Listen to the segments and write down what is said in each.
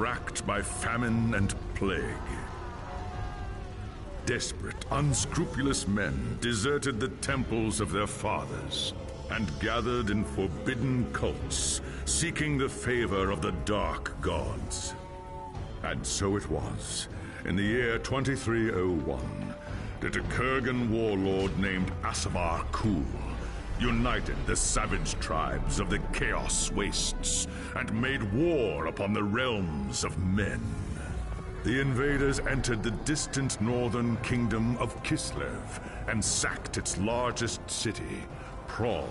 racked by famine and plague. Desperate, unscrupulous men deserted the temples of their fathers and gathered in forbidden cults, seeking the favor of the dark gods. And so it was, in the year 2301, that a Kurgan warlord named Asavar Kul united the savage tribes of the Chaos Wastes and made war upon the realms of men. The invaders entered the distant northern kingdom of Kislev and sacked its largest city, Prague.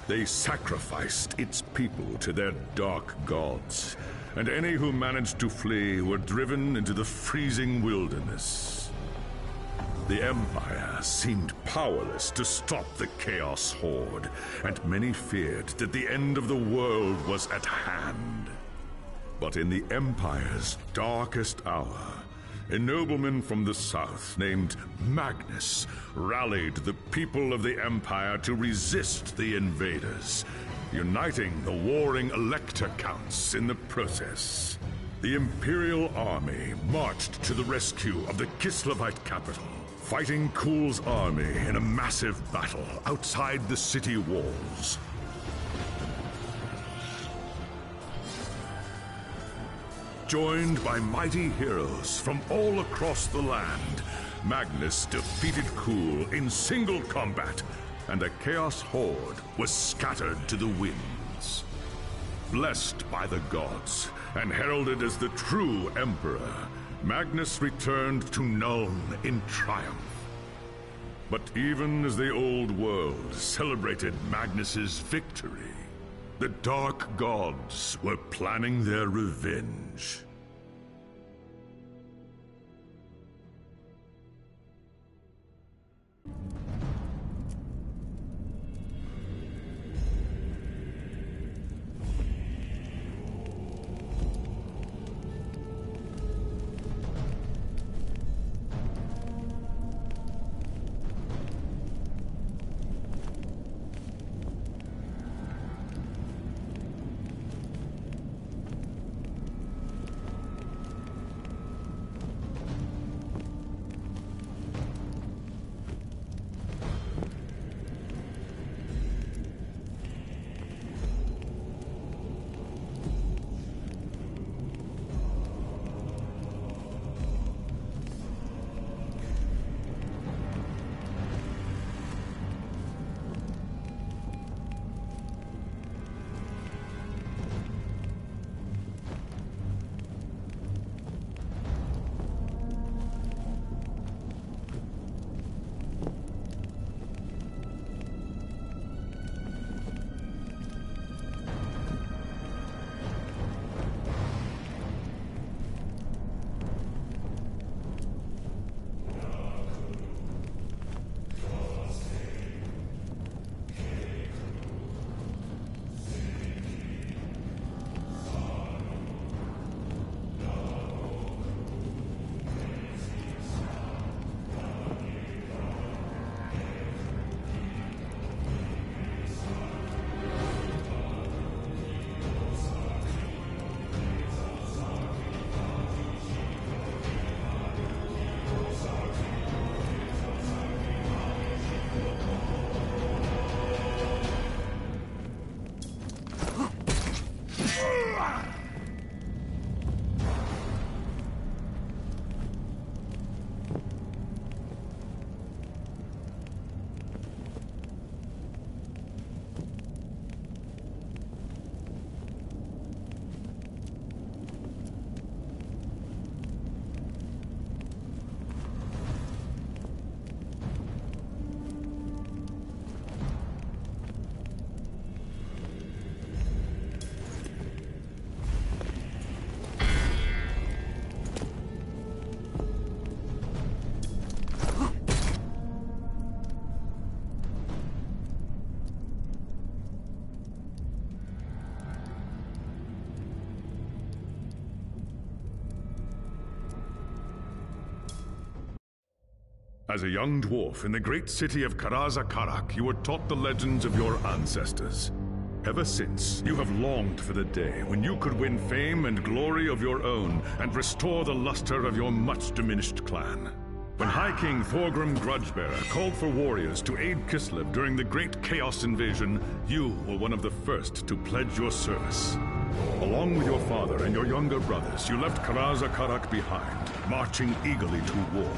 They sacrificed its people to their dark gods, and any who managed to flee were driven into the freezing wilderness. The Empire seemed powerless to stop the Chaos Horde, and many feared that the end of the world was at hand. But in the Empire's darkest hour, a nobleman from the south named Magnus rallied the people of the Empire to resist the invaders, uniting the warring Elector Counts in the process. The Imperial army marched to the rescue of the Kislevite capital, fighting Kul's army in a massive battle outside the city walls. Joined by mighty heroes from all across the land, Magnus defeated Kul in single combat, and the Chaos Horde was scattered to the winds. Blessed by the gods and heralded as the true Emperor, Magnus returned to Nuln in triumph. But even as the old world celebrated Magnus's victory, the Dark Gods were planning their revenge. As a young dwarf in the great city of Karazakarak, you were taught the legends of your ancestors. Ever since, you have longed for the day when you could win fame and glory of your own and restore the luster of your much-diminished clan. When High King Thorgrim Grudgebearer called for warriors to aid Kislev during the Great Chaos Invasion, you were one of the first to pledge your service. Along with your father and your younger brothers, you left Karaza Karak behind, marching eagerly to war.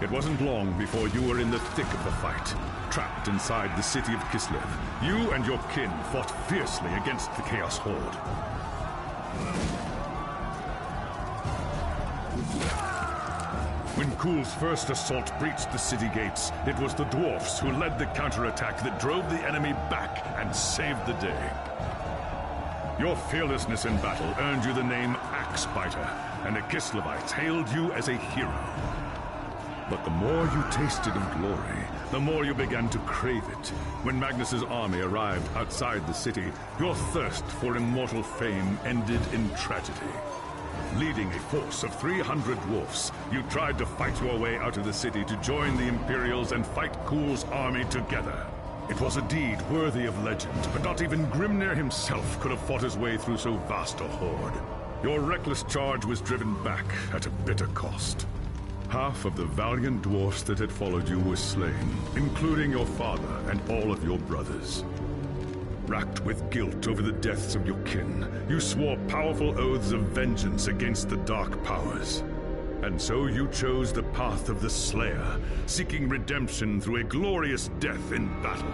It wasn't long before you were in the thick of the fight, trapped inside the city of Kislev. You and your kin fought fiercely against the Chaos Horde. When Kul's first assault breached the city gates, it was the dwarfs who led the counterattack that drove the enemy back and saved the day. Your fearlessness in battle earned you the name Axe-Biter, and the Kislevites hailed you as a hero. But the more you tasted of glory, the more you began to crave it. When Magnus's army arrived outside the city, your thirst for immortal fame ended in tragedy. Leading a force of 300 dwarfs, you tried to fight your way out of the city to join the Imperials and fight Kul's army together. It was a deed worthy of legend, but not even Grimnir himself could have fought his way through so vast a horde. Your reckless charge was driven back at a bitter cost. Half of the valiant dwarfs that had followed you were slain, including your father and all of your brothers. Racked with guilt over the deaths of your kin, you swore powerful oaths of vengeance against the dark powers. And so you chose the path of the Slayer, seeking redemption through a glorious death in battle.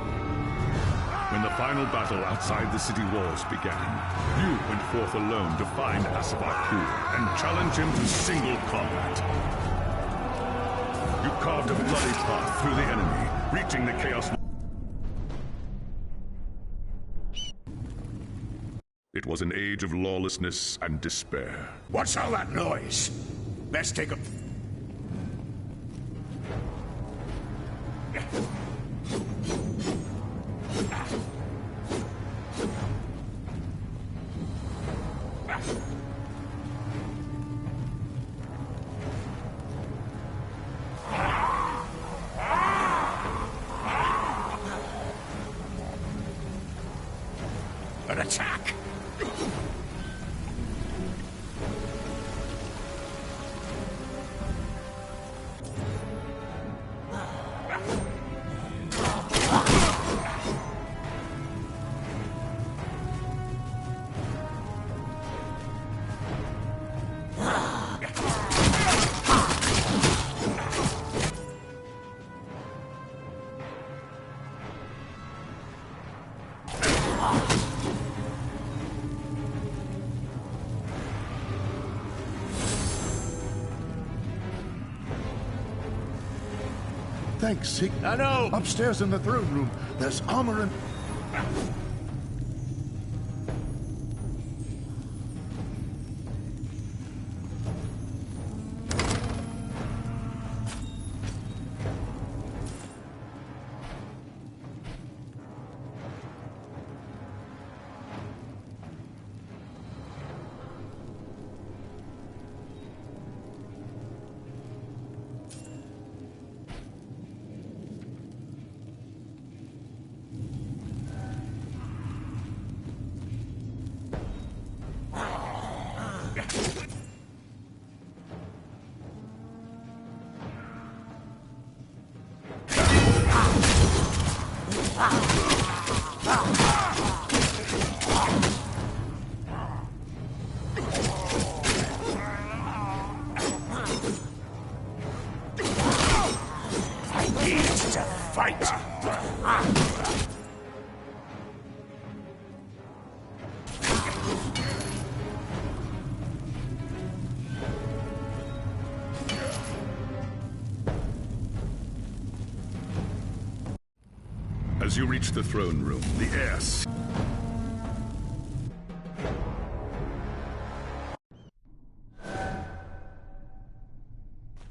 When the final battle outside the city walls began, you went forth alone to find Asavakul and challenge him to single combat. You carved a bloody path through the enemy, reaching the Chaos. It was an age of lawlessness and despair. What's all that noise? Best take a... An attack! Thanks, Sig. I know! Upstairs in the throne room, there's armor and... As you reach the throne room, the air...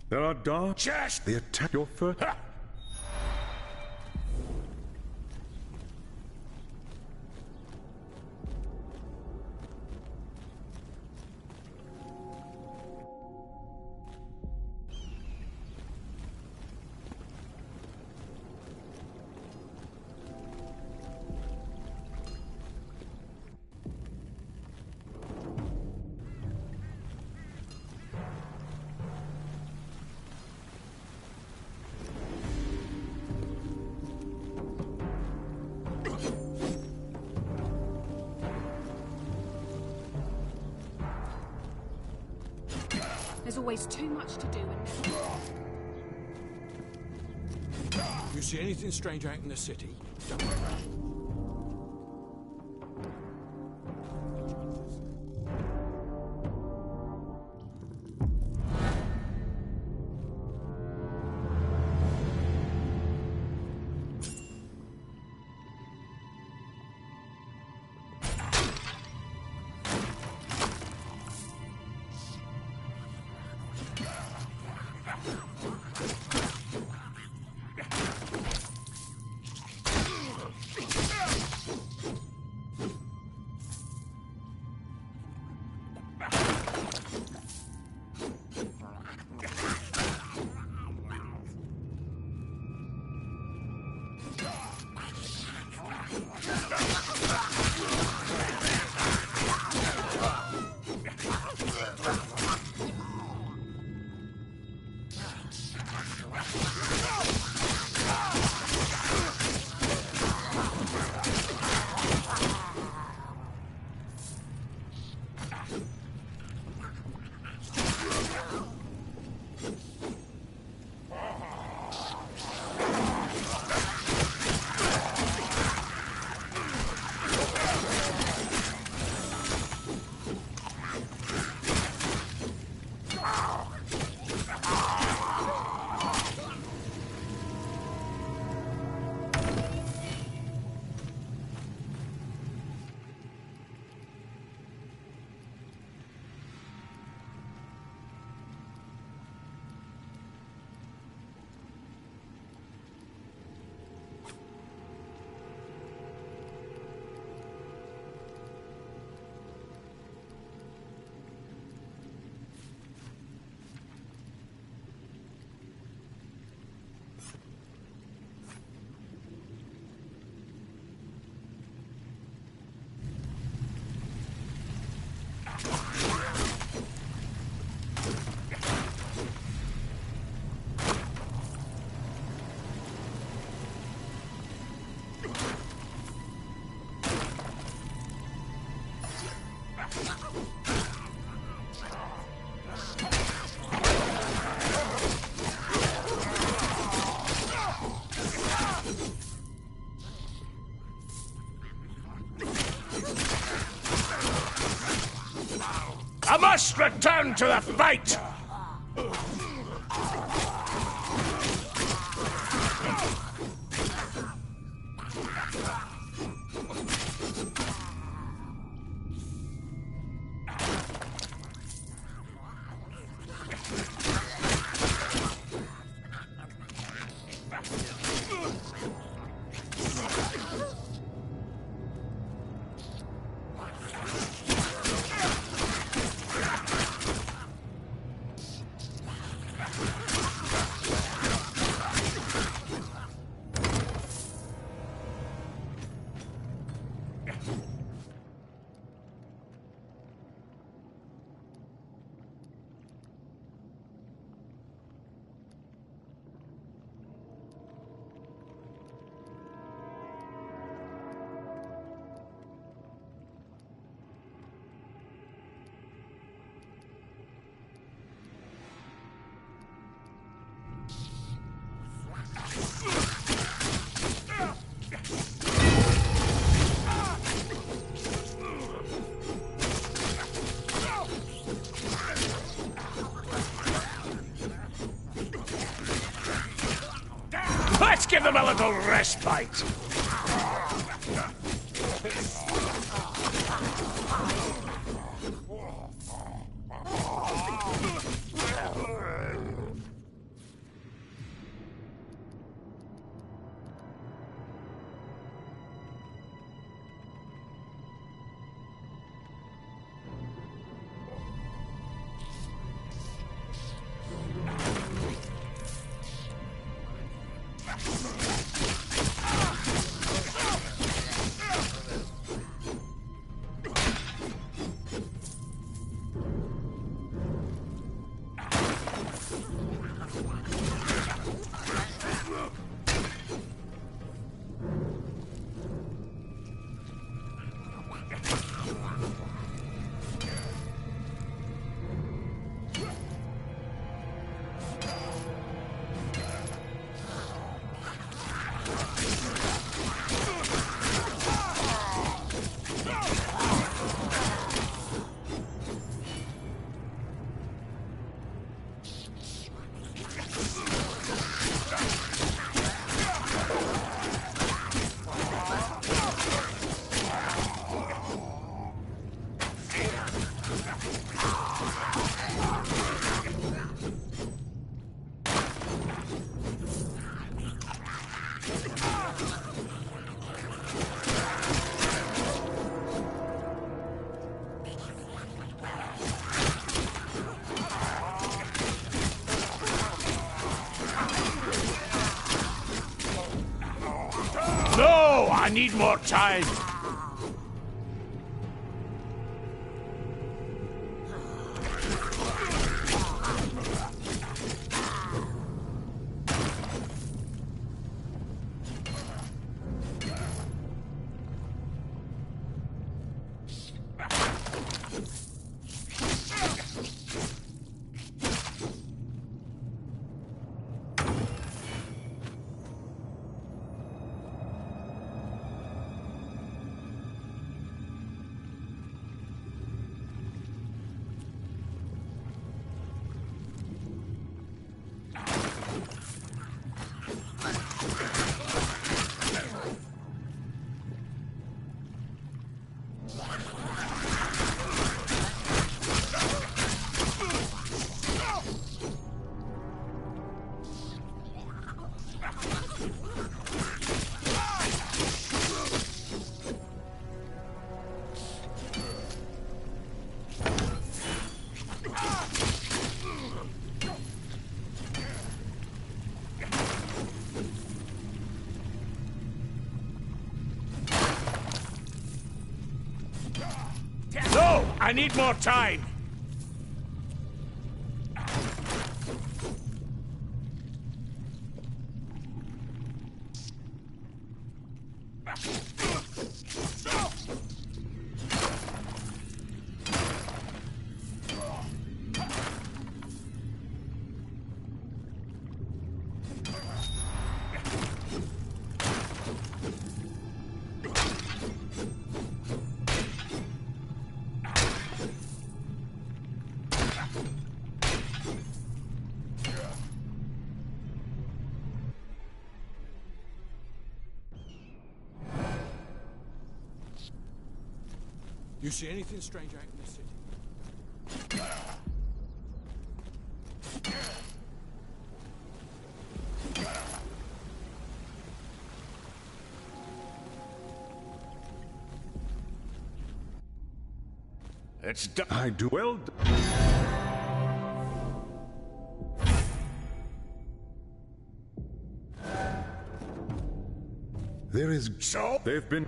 There are dark... Chest! They attack your first... There's always too much to do and never... You see anything strange out in the city? Don't worry about it. I must return to the fight! Let's give them a little respite. I need more time. No! I need more time! You see anything strange out in the city? It's done. I do well. There is So? They've been.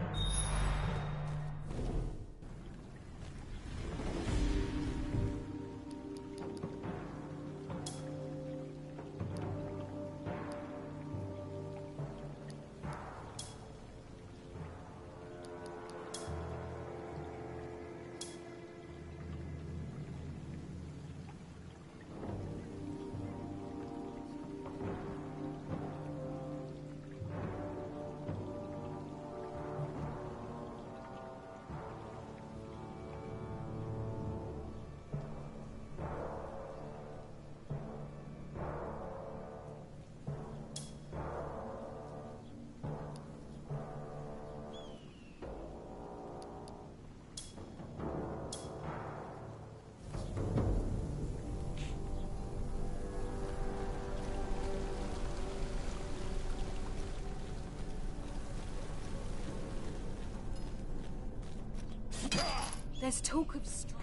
There's talk of strife.